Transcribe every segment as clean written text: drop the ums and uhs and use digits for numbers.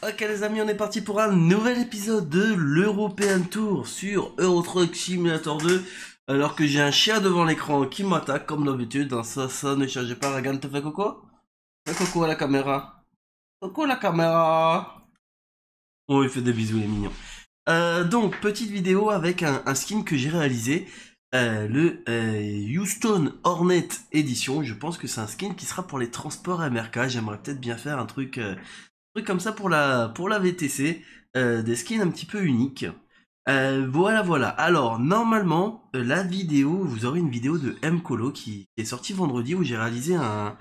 Ok les amis, on est parti pour un nouvel épisode de l'European Tour sur Euro Truck Simulator 2. Alors que j'ai un chien devant l'écran qui m'attaque comme d'habitude. Ça ne change pas. Regarde, te fais coco. Fais coco à la caméra. Coco à la caméra. Oh, il fait des bisous, les mignons. Donc, petite vidéo avec un skin que j'ai réalisé. Le Houston Hornet Edition. Je pense que c'est un skin qui sera pour les transports MRK. J'aimerais peut-être bien faire un truc comme ça pour la VTC, des skins un petit peu uniques. Voilà. Alors, normalement, la vidéo, vous aurez une vidéo de M-Colo qui est sortie vendredi où j'ai réalisé un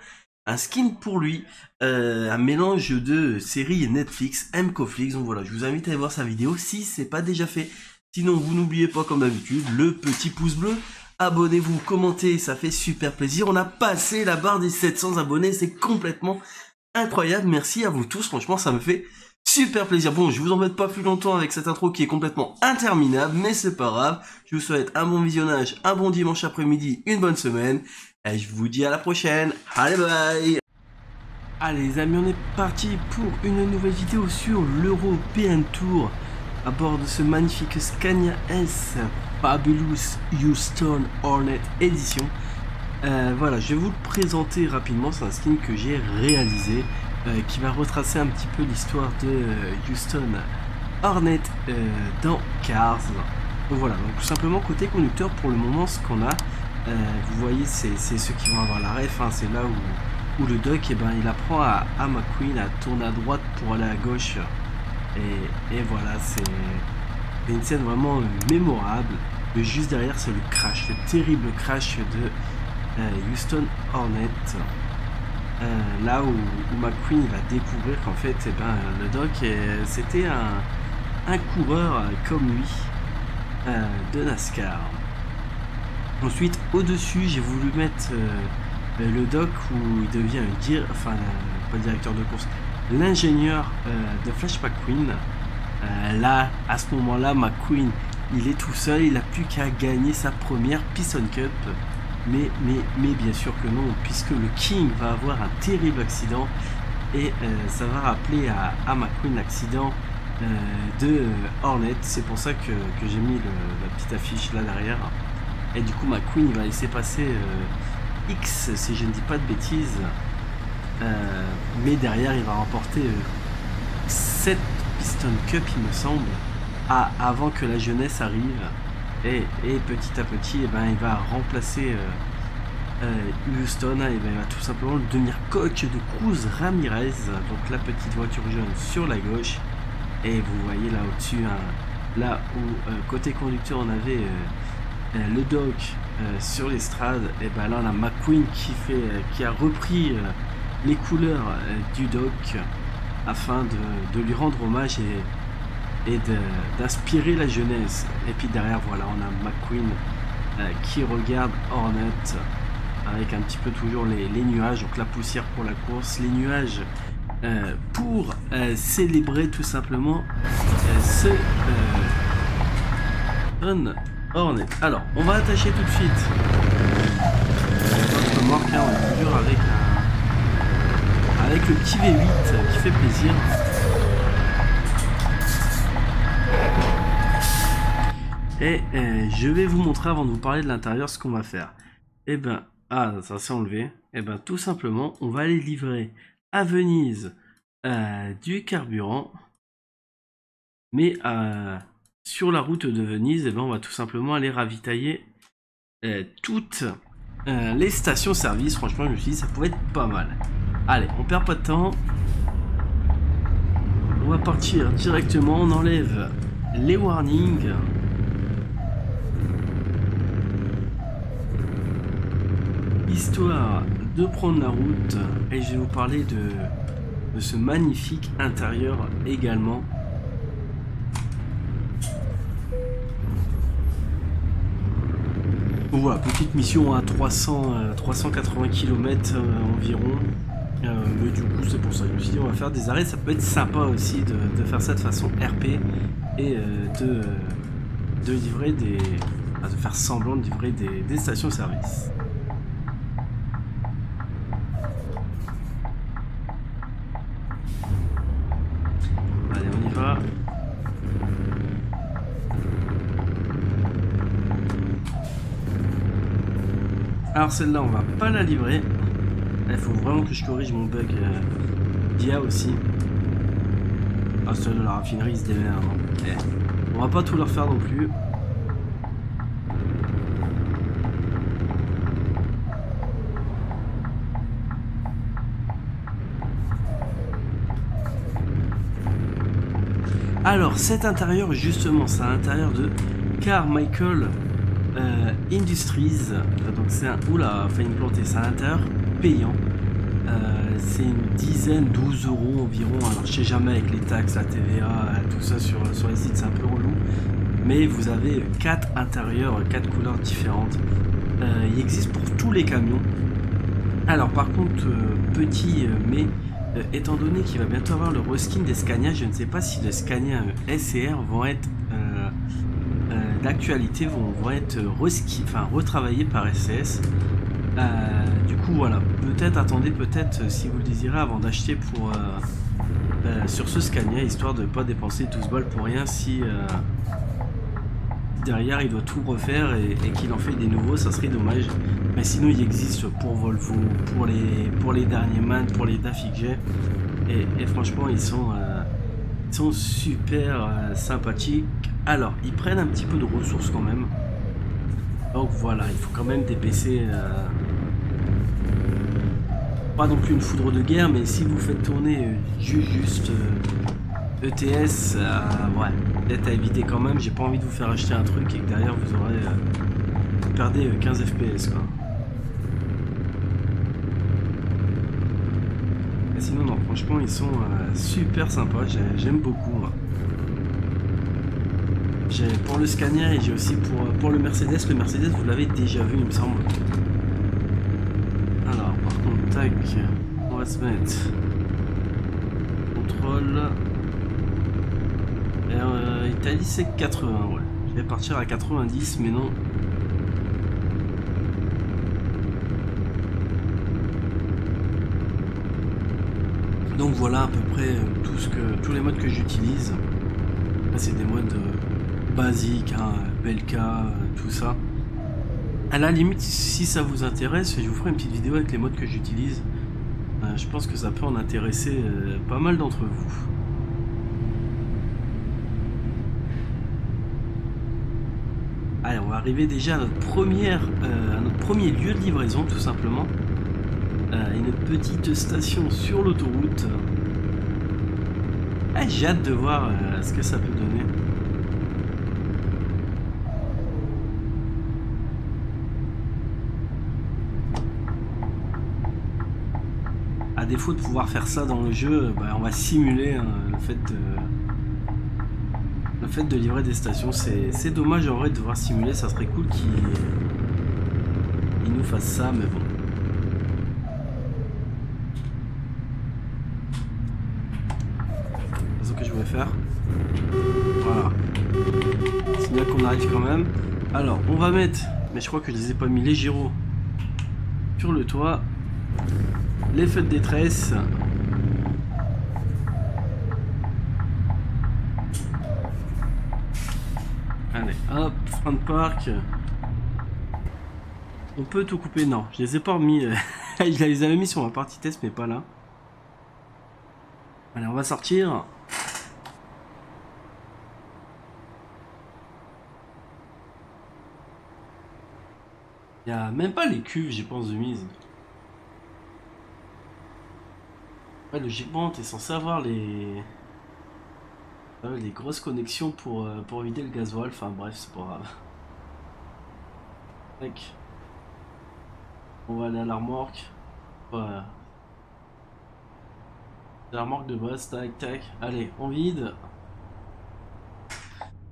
skin pour lui, un mélange de séries Netflix, M-Coflix. Donc voilà, je vous invite à aller voir sa vidéo si c'est pas déjà fait. Sinon, vous n'oubliez pas, comme d'habitude, le petit pouce bleu. Abonnez-vous, commentez, ça fait super plaisir. On a passé la barre des 700 abonnés, c'est complètement incroyable. Merci à vous tous, franchement, ça me fait super plaisir. Bon, je vous embête pas plus longtemps avec cette intro qui est complètement interminable, mais c'est pas grave. Je vous souhaite un bon visionnage, un bon dimanche après-midi, une bonne semaine. Et je vous dis à la prochaine. Allez, bye. Allez les amis, on est parti pour une nouvelle vidéo sur l'European Tour à bord de ce magnifique Scania S Fabulous Houston Hornet Edition. Voilà, je vais vous le présenter rapidement. C'est un skin que j'ai réalisé qui va retracer un petit peu l'histoire de Houston Hornet dans Cars. Donc voilà, donc tout simplement côté conducteur pour le moment ce qu'on a, vous voyez c'est ceux qui vont avoir la ref, hein, c'est là où le doc il apprend à McQueen à tourner à droite pour aller à gauche et voilà, c'est une scène vraiment mémorable. Le juste derrière c'est le crash, le terrible crash de Houston Hornet, là où McQueen va découvrir qu'en fait le doc c'était un coureur comme lui de NASCAR. Ensuite au dessus j'ai voulu mettre le doc où il devient pas directeur de course, l'ingénieur de Flash McQueen. Là à ce moment là McQueen il est tout seul, il n'a plus qu'à gagner sa première Piston Cup. Mais bien sûr que non, puisque le King va avoir un terrible accident et ça va rappeler à McQueen l'accident de Hornet. C'est pour ça que j'ai mis la petite affiche là derrière. Et du coup McQueen il va laisser passer X si je ne dis pas de bêtises, mais derrière il va remporter 7 Piston Cup il me semble, avant que la jeunesse arrive. Et petit à petit, il va remplacer Houston, il va tout simplement devenir coach de Cruz Ramirez, donc la petite voiture jaune sur la gauche. Et vous voyez là au-dessus, là où côté conducteur on avait le doc sur l'estrade, et là on a McQueen qui a repris les couleurs du doc afin de lui rendre hommage et d'inspirer la jeunesse. Et puis derrière voilà on a McQueen qui regarde Hornet avec un petit peu toujours les nuages, donc la poussière pour la course, les nuages pour célébrer tout simplement ce Hornet. Alors on va attacher tout de suite notre remorque, hein, on est toujours avec le petit V8 qui fait plaisir. Et je vais vous montrer avant de vous parler de l'intérieur ce qu'on va faire. Ça s'est enlevé. Tout simplement, on va aller livrer à Venise du carburant. Mais sur la route de Venise, on va tout simplement aller ravitailler toutes les stations-service. Franchement, je me suis dit ça pouvait être pas mal. Allez, on perd pas de temps. On va partir directement, on enlève les warnings. Histoire de prendre la route, et je vais vous parler de ce magnifique intérieur également. Voilà, petite mission à 380 km environ. Mais du coup c'est pour ça que je me suis dit on va faire des arrêts, ça peut être sympa aussi de faire ça de façon RP et de livrer de faire semblant de livrer des stations-service. Alors celle-là, on va pas la livrer. Il faut vraiment que je corrige mon bug d'IA aussi. Ah, celle de la raffinerie, il se démerde. On va pas tout leur faire non plus. Alors cet intérieur justement c'est un intérieur de Carmichael Industries, donc c'est un... Oula, failli me planter, c'est un intérieur payant, c'est une dizaine, 12 € environ, alors je sais jamais avec les taxes, la TVA, tout ça sur les sites c'est un peu relou, mais vous avez 4 intérieurs, 4 couleurs différentes, il existe pour tous les camions. Alors par contre, petit mais... étant donné qu'il va bientôt avoir le reskin des Scania, je ne sais pas si les Scania S et R vont être d'actualité, vont être retravaillés par SCS. Du coup voilà, peut-être attendez, peut-être si vous le désirez avant d'acheter pour sur ce Scania, histoire de ne pas dépenser 12 balles pour rien si derrière il doit tout refaire et qu'il en fait des nouveaux, ça serait dommage. Mais sinon il existe pour Volvo, pour les derniers MAN, pour les DAF XG et franchement ils sont super sympathiques. Alors ils prennent un petit peu de ressources quand même, donc voilà, il faut quand même des PC pas non plus une foudre de guerre, mais si vous faites tourner juste ETS, ouais, peut-être à éviter quand même. J'ai pas envie de vous faire acheter un truc et que derrière vous aurez vous perdez 15 FPS quoi. Et sinon non, franchement ils sont super sympas, j'aime beaucoup moi. J'ai pour le Scania et j'ai aussi pour le Mercedes. Le Mercedes vous l'avez déjà vu il me semble. Alors par contre tac, on va se mettre contrôle. Italie c'est 80, ouais. Je vais partir à 90 mais non. Donc voilà à peu près tous les modes que j'utilise. Là c'est des modes basiques, hein, Belka, tout ça. À la limite si ça vous intéresse, je vous ferai une petite vidéo avec les modes que j'utilise. Je pense que ça peut en intéresser pas mal d'entre vous. Allez, on va arriver déjà à notre premier lieu de livraison tout simplement. Une petite station sur l'autoroute. J'ai hâte de voir ce que ça peut donner. À défaut de pouvoir faire ça dans le jeu, on va simuler hein, le fait de livrer des stations. C'est dommage en vrai de devoir simuler, ça serait cool qu'il nous fasse ça, mais bon. C'est ce que je voulais faire. Voilà. C'est bien qu'on arrive quand même. Alors, on va mettre, mais je crois que je les ai pas mis, les gyros sur le toit. Les feux de détresse. Allez, hop, frein de parc. On peut tout couper, non, je les ai pas remis. Je les avais mis sur ma partie test, mais pas là. Allez, on va sortir. Il n'y a même pas les cuves, j'y pense, de mise. Ouais, logiquement, t'es censé avoir les grosses connexions pour vider le gasoil. Enfin bref, c'est pas grave. Tac. On va aller à la remorque. Voilà. La remorque de base, tac, tac. Allez, on vide.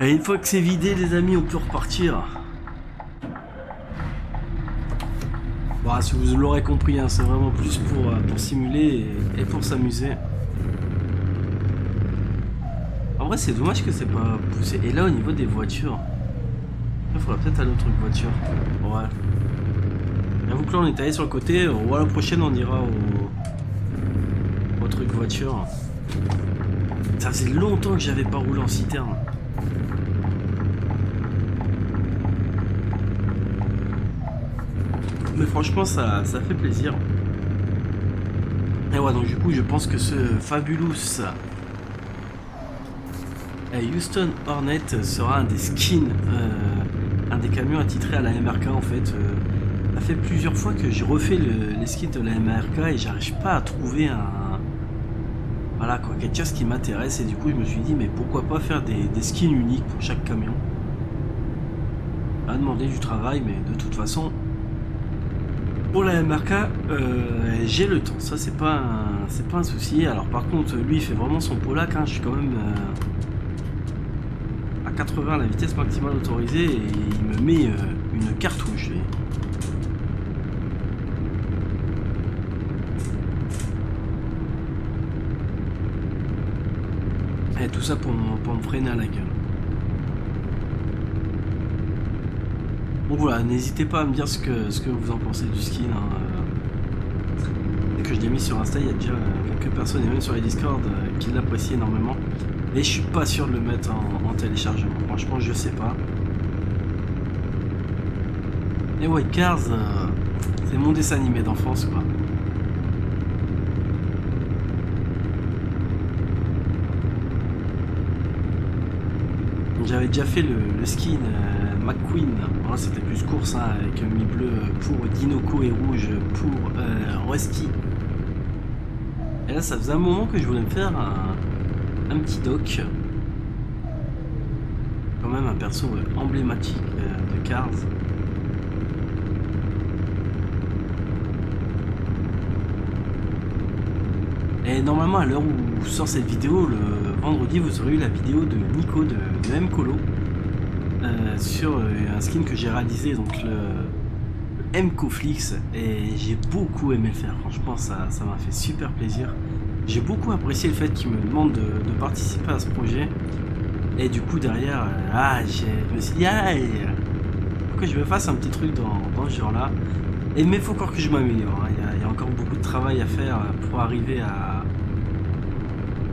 Et une fois que c'est vidé, les amis, on peut repartir. Bon, si vous l'aurez compris, hein, c'est vraiment plus pour simuler et pour s'amuser. En vrai, c'est dommage que c'est pas poussé. Et là, au niveau des voitures, il faudra peut-être aller au truc voiture. Ouais. J'avoue que là, on est allé sur le côté. Ou à la prochaine, on ira au truc voiture. Ça faisait longtemps que j'avais pas roulé en citerne. Mais franchement, ça fait plaisir. Et ouais, donc du coup, je pense que ce Fabulous Houston Hornet sera un des skins, un des camions attitrés à la MRK en fait. Ça fait plusieurs fois que j'ai refait les skins de la MRK et j'arrive pas à trouver voilà quoi, quelque chose qui m'intéresse, et du coup je me suis dit mais pourquoi pas faire des skins uniques pour chaque camion. Ça va demander du travail, mais de toute façon pour la MRK j'ai le temps, ça c'est pas un souci. Alors par contre lui il fait vraiment son polac, hein. Je suis quand même à 80 à la vitesse maximale autorisée et il me met une cartouche. Et tout ça pour me freiner à la gueule. Donc voilà, n'hésitez pas à me dire ce que vous en pensez du skin. Hein. Dès que je l'ai mis sur Insta, il y a déjà quelques personnes, et même sur les Discord, qui l'apprécient énormément. Et je suis pas sûr de le mettre en téléchargement. Franchement, je sais pas. Les White Cars, c'est mon dessin animé d'enfance, quoi. J'avais déjà fait le skin McQueen. Voilà, c'était plus course, hein, avec mi bleu pour Dinoco et rouge pour Rusty. Et là, ça faisait un moment que je voulais me faire un petit doc. Quand même un perso emblématique de Cars. Et normalement, à l'heure où sort cette vidéo, le vendredi, vous aurez eu la vidéo de Nico de M-Colo sur un skin que j'ai réalisé, donc le M-Coflix, et j'ai beaucoup aimé le faire. Franchement, ça m'a fait super plaisir. J'ai beaucoup apprécié le fait qu'il me demande de participer à ce projet. Et du coup, derrière, je me suis dit, faut que je me fasse un petit truc dans ce genre-là. Mais il faut encore que je m'améliore. Hein. Il y a encore beaucoup de travail à faire pour arriver à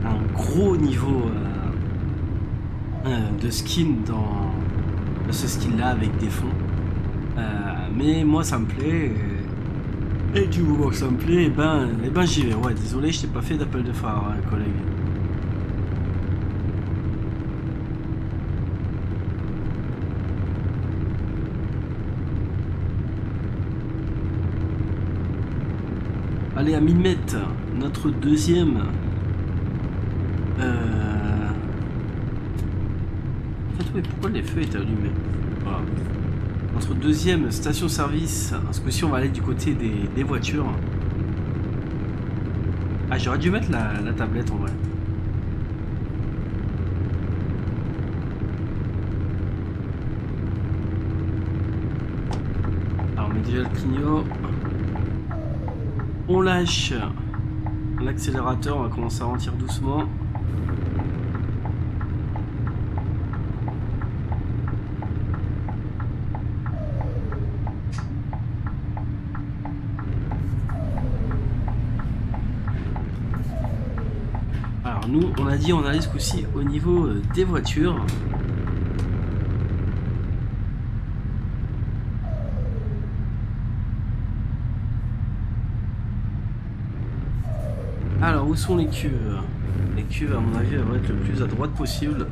un gros niveau de skin dans ce style-là avec des fonds. Mais moi, ça me plaît. Et du moment que ça me plaît, et ben j'y vais. Ouais, désolé, je t'ai pas fait d'appel de phare, collègue. Allez, à 1000 mètres, notre deuxième. En fait, oui, pourquoi les feux étaient allumés? Voilà. Notre deuxième station-service. Ce coup-ci, on va aller du côté des voitures. Ah, j'aurais dû mettre la tablette en vrai. Alors, on met déjà le clignot. On lâche l'accélérateur, on va commencer à ralentir doucement. Alors nous, on a dit on allait ce coup-ci au niveau des voitures. Alors, où sont les cuves? Les cuves, à mon avis, elles vont être le plus à droite possible.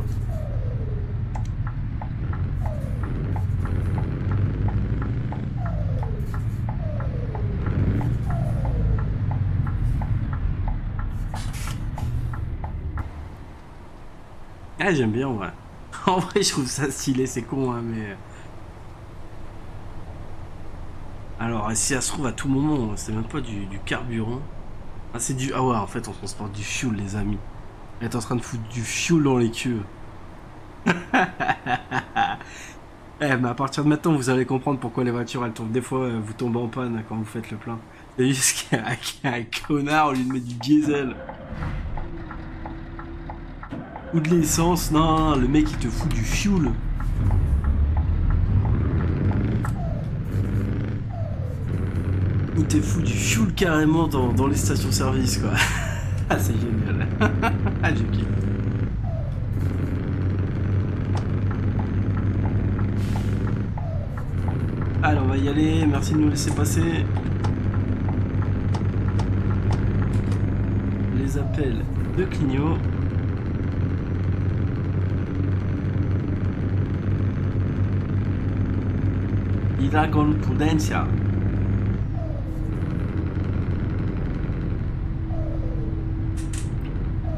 Ah, j'aime bien, ouais. En vrai, je trouve ça stylé, c'est con, hein, mais... Alors, si ça se trouve, à tout moment, c'est même pas du carburant. Ah, c'est du... Ah ouais, en fait, on transporte du fuel, les amis. Elle est en train de foutre du fuel dans les cuves. Eh, mais à partir de maintenant, vous allez comprendre pourquoi les voitures, elles tombent. Des fois, vous tombez en panne quand vous faites le plein. C'est juste qu'il y a un connard au lieu de mettre du diesel. Ou de l'essence. Non, le mec, il te fout du fuel. Il te fout du fuel carrément dans les stations-service, quoi. Ah, c'est génial. Ah, j'ai kiffé. Alors, on va y aller. aller, merci de nous laisser passer. Les appels de Clignot. Ida con prudencia.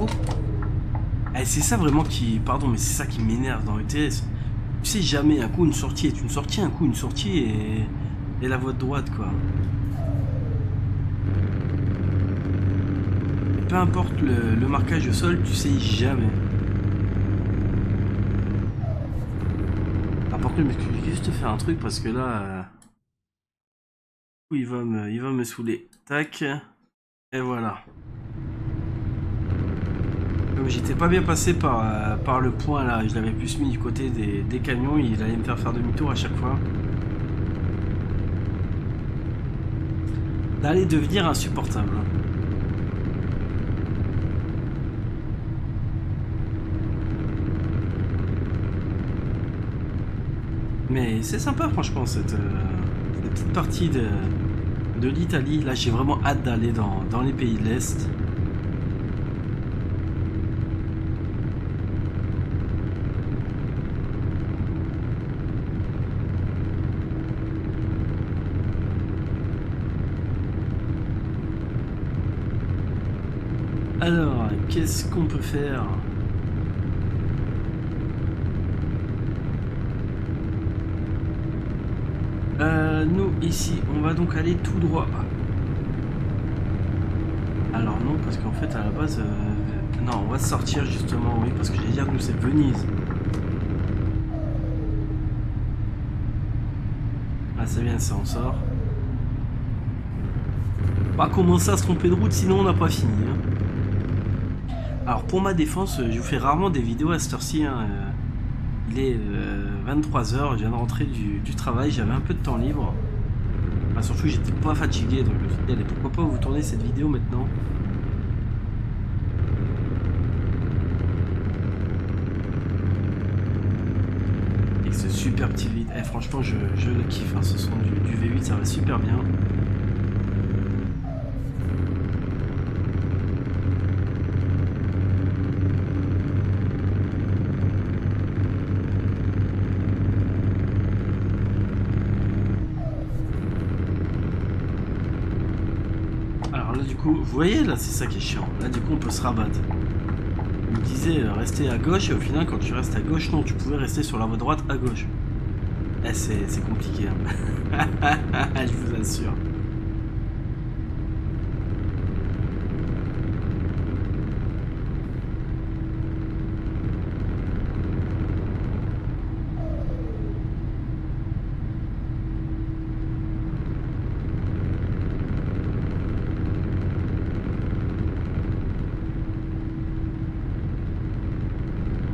Oh. Eh, c'est ça vraiment qui... Pardon, mais c'est ça qui m'énerve dans ETS. Tu sais jamais, un coup une sortie est une sortie, un coup une sortie et la voie de droite, quoi. Et peu importe le marquage au sol, tu sais jamais. Ah, par contre, je vais juste faire un truc parce que là... il va me saouler. Tac. Et voilà. Comme j'étais pas bien passé par le point là, je l'avais plus mis du côté des camions, il allait me faire demi-tour à chaque fois. Ça allait devenir insupportable. Mais c'est sympa franchement cette petite partie de l'Italie. Là j'ai vraiment hâte d'aller dans les pays de l'Est. Alors, qu'est-ce qu'on peut faire? Nous, ici, on va donc aller tout droit. Alors non, parce qu'en fait, à la base... non, on va sortir justement, oui, parce que j'allais dire, nous, c'est Venise. Ah, c'est bien, ça, on sort. On va commencer à se tromper de route, sinon on n'a pas fini. Hein. Alors, pour ma défense, je vous fais rarement des vidéos à cette heure-ci. Hein. Il est 23 h, je viens de rentrer du travail, j'avais un peu de temps libre. Enfin, surtout, j'étais pas fatigué, donc je me suis dit, allez, pourquoi pas vous tourner cette vidéo maintenant. Et ce super petit vide, eh, franchement, je le kiffe, hein. Ce son du V8, ça va super bien. Vous voyez là, c'est ça qui est chiant. Là du coup on peut se rabattre. Il me disait rester à gauche et au final quand tu restes à gauche, non, tu pouvais rester sur la voie droite à gauche. Eh, c'est compliqué. Hein. Je vous assure.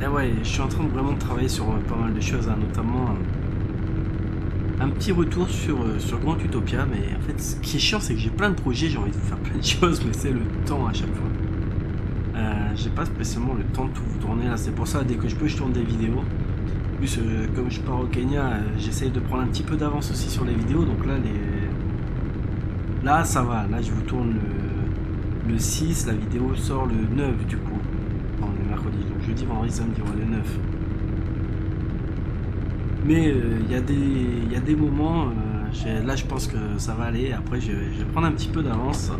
Et ouais, je suis en train de vraiment travailler sur pas mal de choses, hein, notamment un petit retour sur Grand Utopia. Mais en fait, ce qui est chiant, c'est que j'ai plein de projets, j'ai envie de faire plein de choses, mais c'est le temps à chaque fois. J'ai pas spécialement le temps de tout vous tourner là, c'est pour ça dès que je peux je tourne des vidéos. En plus comme je pars au Kenya, j'essaye de prendre un petit peu d'avance aussi sur les vidéos, donc là là ça va, là je vous tourne le 6, la vidéo sort le 9 du coup. Enfin, on est mercredi, donc jeudi, vendredi, samedi, ouais, le 9. Mais il y a des moments, là je pense que ça va aller, après je vais prendre un petit peu d'avance.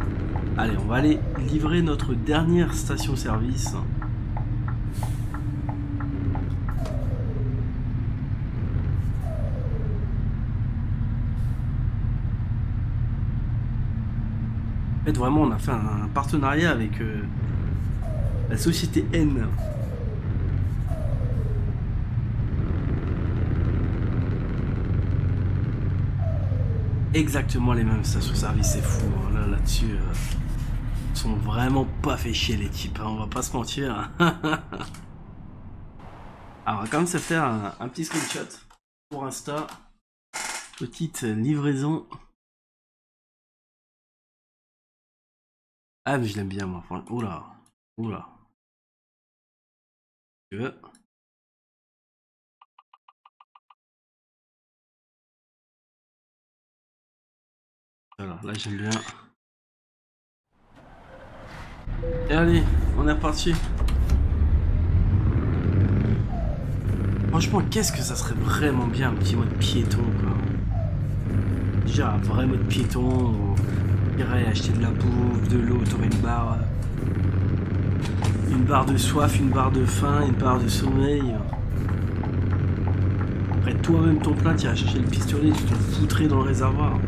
Allez, on va aller livrer notre dernière station-service. En fait, vraiment, on a fait un partenariat avec la société N. Exactement les mêmes stations-service, c'est fou. Hein. Là-dessus, ils sont vraiment pas fait chier les types, hein, on va pas se mentir. Alors, on va quand même se faire un petit screenshot pour Insta. Petite livraison. Ah, mais je l'aime bien, moi. Oula, oula. Tu veux? Alors là j'aime bien. Et allez, on est reparti. Franchement, qu'est-ce que ça serait vraiment bien un petit mode piéton quoi. Déjà un vrai mode piéton où on irait acheter de la bouffe, de l'eau, t'aurais une barre de soif, une barre de faim, une barre de sommeil. Après toi-même ton plein, tu iras chercher le pistolet, tu te le foutrais dans le réservoir.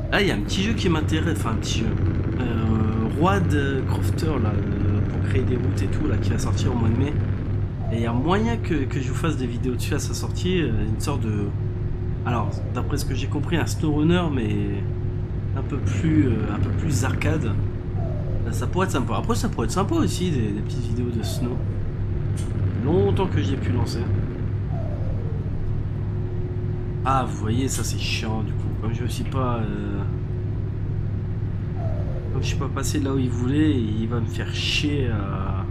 Ah, il y a un petit jeu qui m'intéresse, enfin un petit jeu. Roi de Crofter là, pour créer des routes et tout là, qui va sortir au mois de mai. Et il y a moyen que je vous fasse des vidéos dessus à sa sortie, une sorte de... Alors, d'après ce que j'ai compris, un SnowRunner, mais un peu plus arcade. Ça pourrait être sympa. Après, ça pourrait être sympa aussi, des petites vidéos de snow. Longtemps que j'ai pu lancer. Ah, vous voyez, ça c'est chiant du coup. Comme je me suis pas... Comme je suis pas passé là où il voulait, il va me faire chier à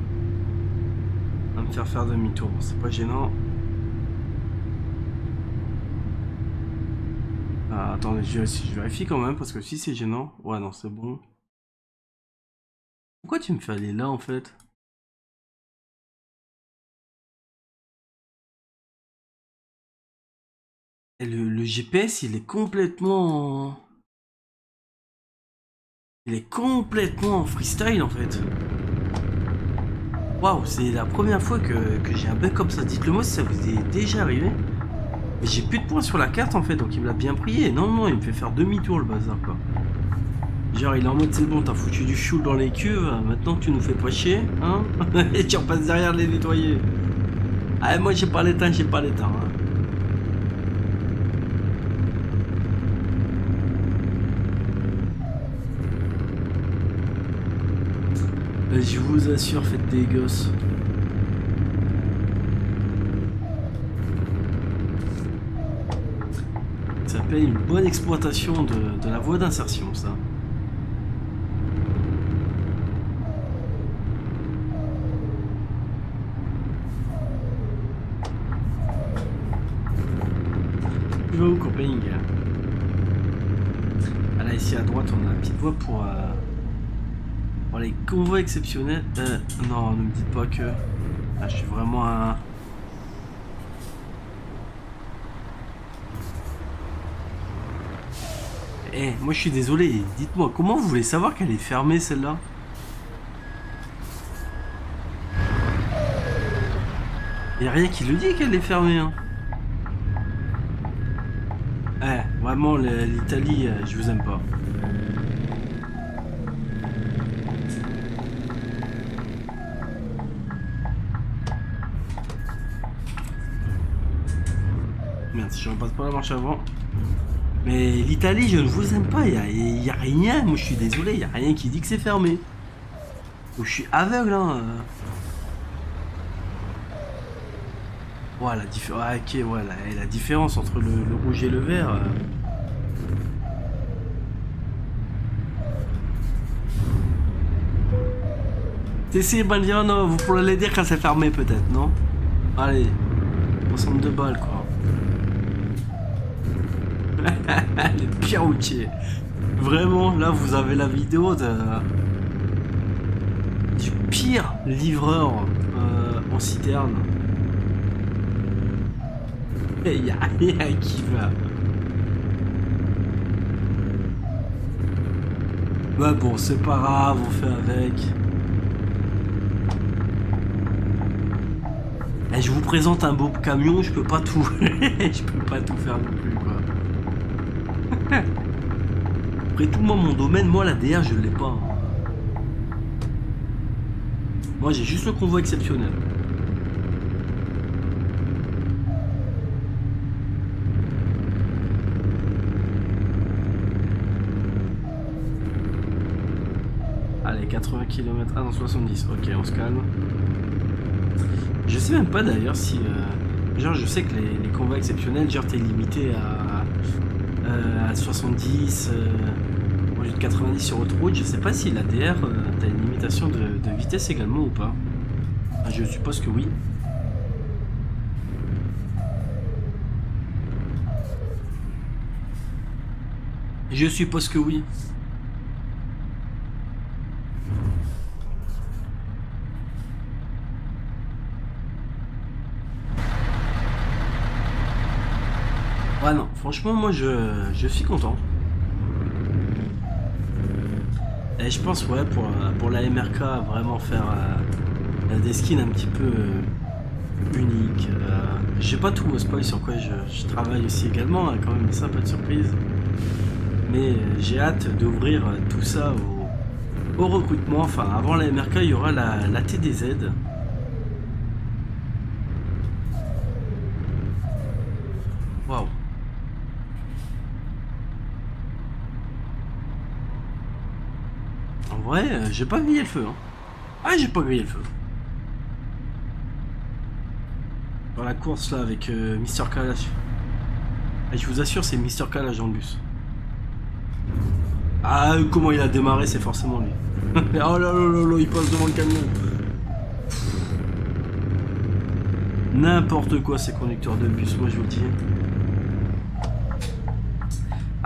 me faire demi-tour. Bon, c'est pas gênant. Ah, attendez, je vérifie quand même, parce que si c'est gênant... Ouais, non, c'est bon. Pourquoi tu me fais aller là, en fait? Et le GPS, il est complètement... Il est complètement en freestyle, en fait. Waouh, c'est la première fois que j'ai un bug comme ça. Dites-le moi si ça vous est déjà arrivé. Mais j'ai plus de points sur la carte, en fait, donc il me l'a bien prié. Non, non, il me fait faire demi-tour, le bazar, quoi. Genre, il est en mode, c'est bon, t'as foutu du chou dans les cuves, maintenant tu nous fais pas chier, hein. Et tu repasses derrière les nettoyer. Ah, moi j'ai pas l'éteint, hein. Je vous assure, faites des gosses. Ça s'appelle une bonne exploitation de la voie d'insertion, ça. Tu vas où, camping? Ah là, ici à droite, on a la petite voie pour les convois exceptionnels. Non, ne me dites pas que... Ah, je suis vraiment un... Eh, moi je suis désolé, dites-moi, comment vous voulez savoir qu'elle est fermée celle-là? Y a rien qui le dit qu'elle est fermée, hein. Eh, vraiment, l'Italie, je vous aime pas. Merde, si je repasse pas la marche avant. Mais l'Italie, je ne vous aime pas, y a rien, moi je suis désolé, y a rien qui dit que c'est fermé. Donc, je suis aveugle, hein. Voilà, ok, voilà, la différence entre le rouge et le vert. T'essayes de dire non, vous pourrez les dire quand c'est fermé peut-être, non? Allez, 62 balles quoi. Les pires routiers. Vraiment, là vous avez la vidéo du pire livreur en citerne. Et y a rien qui va. Bah bon, c'est pas grave, on fait avec. Et je vous présente un beau camion, je peux pas tout. Je peux pas tout faire non plus quoi. Après tout, moi mon domaine, moi la DR je l'ai pas. Moi j'ai juste le convoi exceptionnel. Allez, 80 km, ah non 70, ok on se calme. Je sais même pas d'ailleurs si... genre je sais que les convois exceptionnels, genre t'es limité à 70, au lieu de 90 sur autoroute. Je sais pas si la DR, t'as une limitation de vitesse également ou pas. Ah, je suppose que oui. Je suppose que oui. Ouais non, franchement moi je suis content. Et je pense ouais pour la MRK vraiment faire des skins un petit peu uniques. J'ai pas tout spoil sur quoi je travaille aussi également, hein, quand même sympa de surprise. Mais j'ai hâte d'ouvrir tout ça au recrutement. Enfin avant la MRK il y aura la TDZ. Waouh. En vrai, j'ai pas grillé le feu. Hein. Ah, j'ai pas grillé le feu. Dans la course là avec Mister Kalash. Et je vous assure, c'est Mister Kalash dans le bus. Ah, comment il a démarré, c'est forcément lui. Oh là là là là, il passe devant le camion. N'importe quoi ces conducteurs de bus, moi je vous le dis.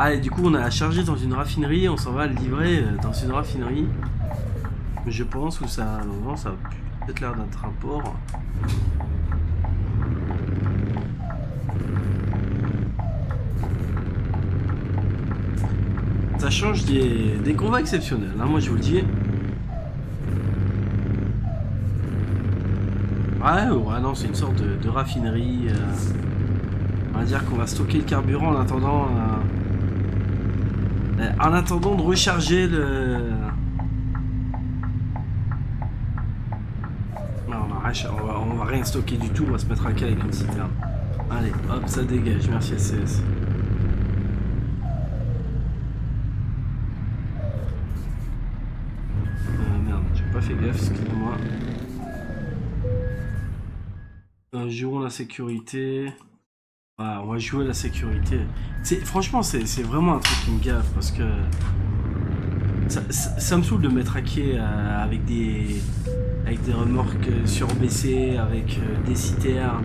Ah, et du coup, on a chargé dans une raffinerie, on s'en va le livrer dans une raffinerie. Je pense, où ça. Non, ça a peut-être l'air d'être un port. Ça change des combats exceptionnels, hein, moi je vous le dis. Ouais, non, c'est une sorte de raffinerie. On va dire qu'on va stocker le carburant en attendant de recharger le... Non, on va rien stocker du tout, on va se mettre à cas avec une citerne. Allez, hop, ça dégage, merci SCS. Merde, j'ai pas fait gaffe, excusez-moi. Jouons la sécurité. Ah, on va jouer la sécurité. Franchement, c'est vraiment un truc qui me gave parce que ça me saoule de me traquer avec des remorques surbaissées, avec des citernes.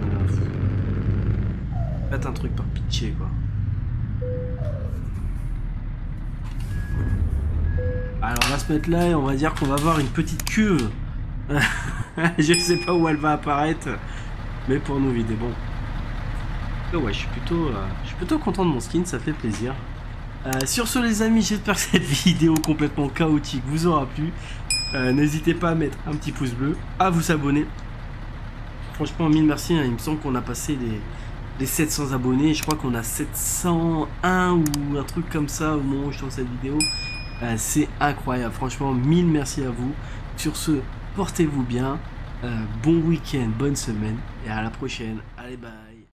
Faites un truc par pitié, quoi. Alors on va se mettre là et on va dire qu'on va avoir une petite cuve. Je sais pas où elle va apparaître, mais pour nos vidéos, bon. Ouais, je suis plutôt content de mon skin, ça fait plaisir. Sur ce les amis, j'espère que cette vidéo complètement chaotique vous aura plu. N'hésitez pas à mettre un petit pouce bleu, à vous abonner. Franchement, mille merci, hein, il me semble qu'on a passé les 700 abonnés. Je crois qu'on a 701 ou un truc comme ça au moment où je tourne cette vidéo. C'est incroyable, franchement, mille merci à vous. Sur ce, portez-vous bien, bon week-end, bonne semaine et à la prochaine. Allez, bye.